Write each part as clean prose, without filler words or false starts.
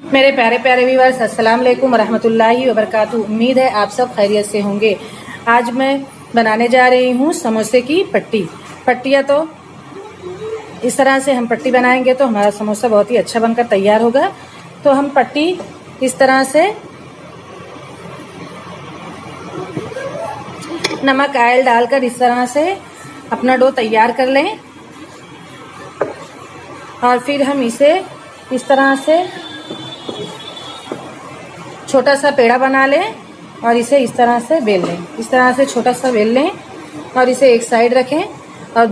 मेरे प्यारे प्यारे व्यूअर्स, अस्सलाम वालेकुम रहमतुल्लाहि व बरकातहू। उम्मीद है आप सब खैरियत से होंगे। आज मैं बनाने जा रही हूँ समोसे की पट्टी। पट्टियाँ तो इस तरह से हम पट्टी बनाएंगे तो हमारा समोसा बहुत ही अच्छा बनकर तैयार होगा। तो हम पट्टी इस तरह से नमक ऑयल डालकर इस तरह से अपना डो तैयार कर लें और फिर हम इसे इस तरह से छोटा सा पेड़ा बना लें और इसे इस तरह से बेल लें। इस तरह से छोटा सा बेल लें और इसे एक साइड रखें और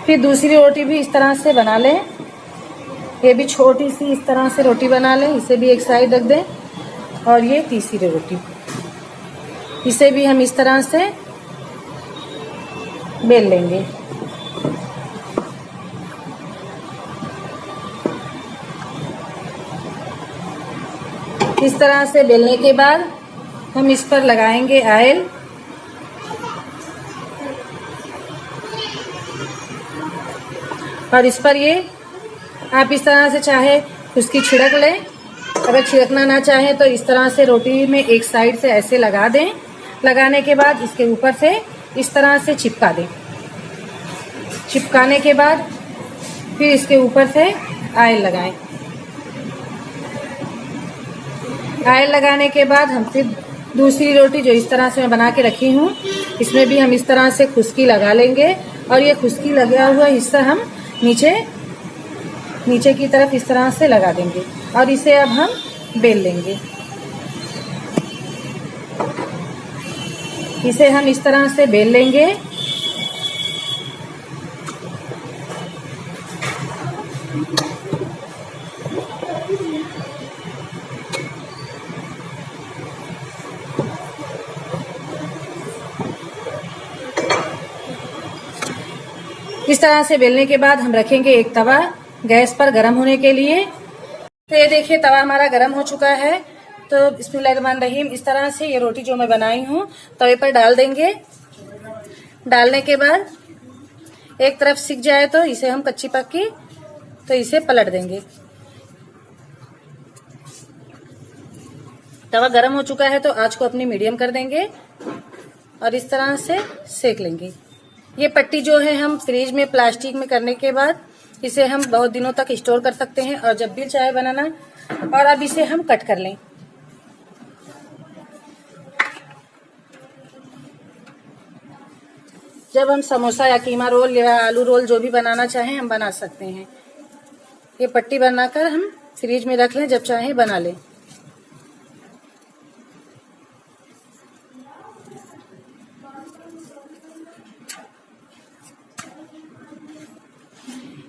फिर दूसरी रोटी भी इस तरह से बना लें। ये भी छोटी सी इस तरह से रोटी बना लें, इसे भी एक साइड रख दें। और ये तीसरी रोटी, इसे भी हम इस तरह से बेल लेंगे। इस तरह से बेलने के बाद हम इस पर लगाएंगे ऑयल और इस पर ये आप इस तरह से चाहे उसकी छिड़क लें। अगर छिड़कना ना चाहे तो इस तरह से रोटी में एक साइड से ऐसे लगा दें। लगाने के बाद इसके ऊपर से इस तरह से चिपका दें। चिपकाने के बाद फिर इसके ऊपर से ऑयल लगाएं। ऑयल लगाने के बाद हम फिर दूसरी रोटी जो इस तरह से मैं बना के रखी हूँ, इसमें भी हम इस तरह से खुश्की लगा लेंगे और ये खुश्की लगा हुआ हिस्सा हम नीचे की तरफ इस तरह से लगा देंगे और इसे अब हम बेल लेंगे। इसे हम इस तरह से बेल लेंगे। इस तरह से बेलने के बाद हम रखेंगे एक तवा गैस पर गरम होने के लिए। तो ये देखिए तवा हमारा गरम हो चुका है। तो बिस्मिल्लाहिर्रहमानिर्रहीम इस तरह से ये रोटी जो मैं बनाई हूँ तवे पर डाल देंगे। डालने के बाद एक तरफ सिक जाए तो इसे हम कच्ची पक्की तो इसे पलट देंगे। तवा गरम हो चुका है तो आंच को अपनी मीडियम कर देंगे और इस तरह से सेक लेंगे। ये पट्टी जो है हम फ्रिज में प्लास्टिक में करने के बाद इसे हम बहुत दिनों तक स्टोर कर सकते हैं और जब भी चाहे बनाना। और अब इसे हम कट कर लें। जब हम समोसा या कीमा रोल या आलू रोल जो भी बनाना चाहें हम बना सकते हैं। ये पट्टी बनाकर हम फ्रिज में रख लें, जब चाहे बना लें।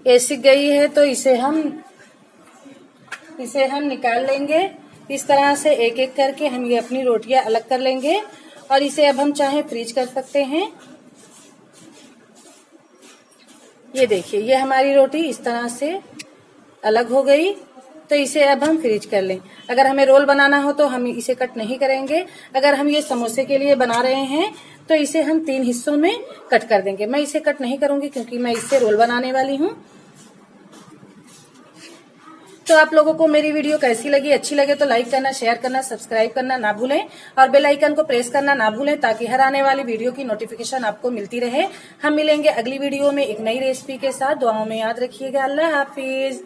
ये सिक गई है तो इसे हम निकाल लेंगे। इस तरह से एक एक करके हम ये अपनी रोटियां अलग कर लेंगे और इसे अब हम चाहे फ्रीज कर सकते हैं। ये देखिए ये हमारी रोटी इस तरह से अलग हो गई। तो इसे अब हम फ्रीज कर लें। अगर हमें रोल बनाना हो तो हम इसे कट नहीं करेंगे। अगर हम ये समोसे के लिए बना रहे हैं तो इसे हम 3 हिस्सों में कट कर देंगे। मैं इसे कट नहीं करूंगी क्योंकि मैं इससे रोल बनाने वाली हूँ। तो आप लोगों को मेरी वीडियो कैसी लगी? अच्छी लगे तो लाइक करना, शेयर करना, सब्सक्राइब करना ना भूलें और बेल आइकन को प्रेस करना ना भूलें ताकि हर आने वाली वीडियो की नोटिफिकेशन आपको मिलती रहे। हम मिलेंगे अगली वीडियो में एक नई रेसिपी के साथ। दुआओं में याद रखिएगा। अल्लाह हाफिज।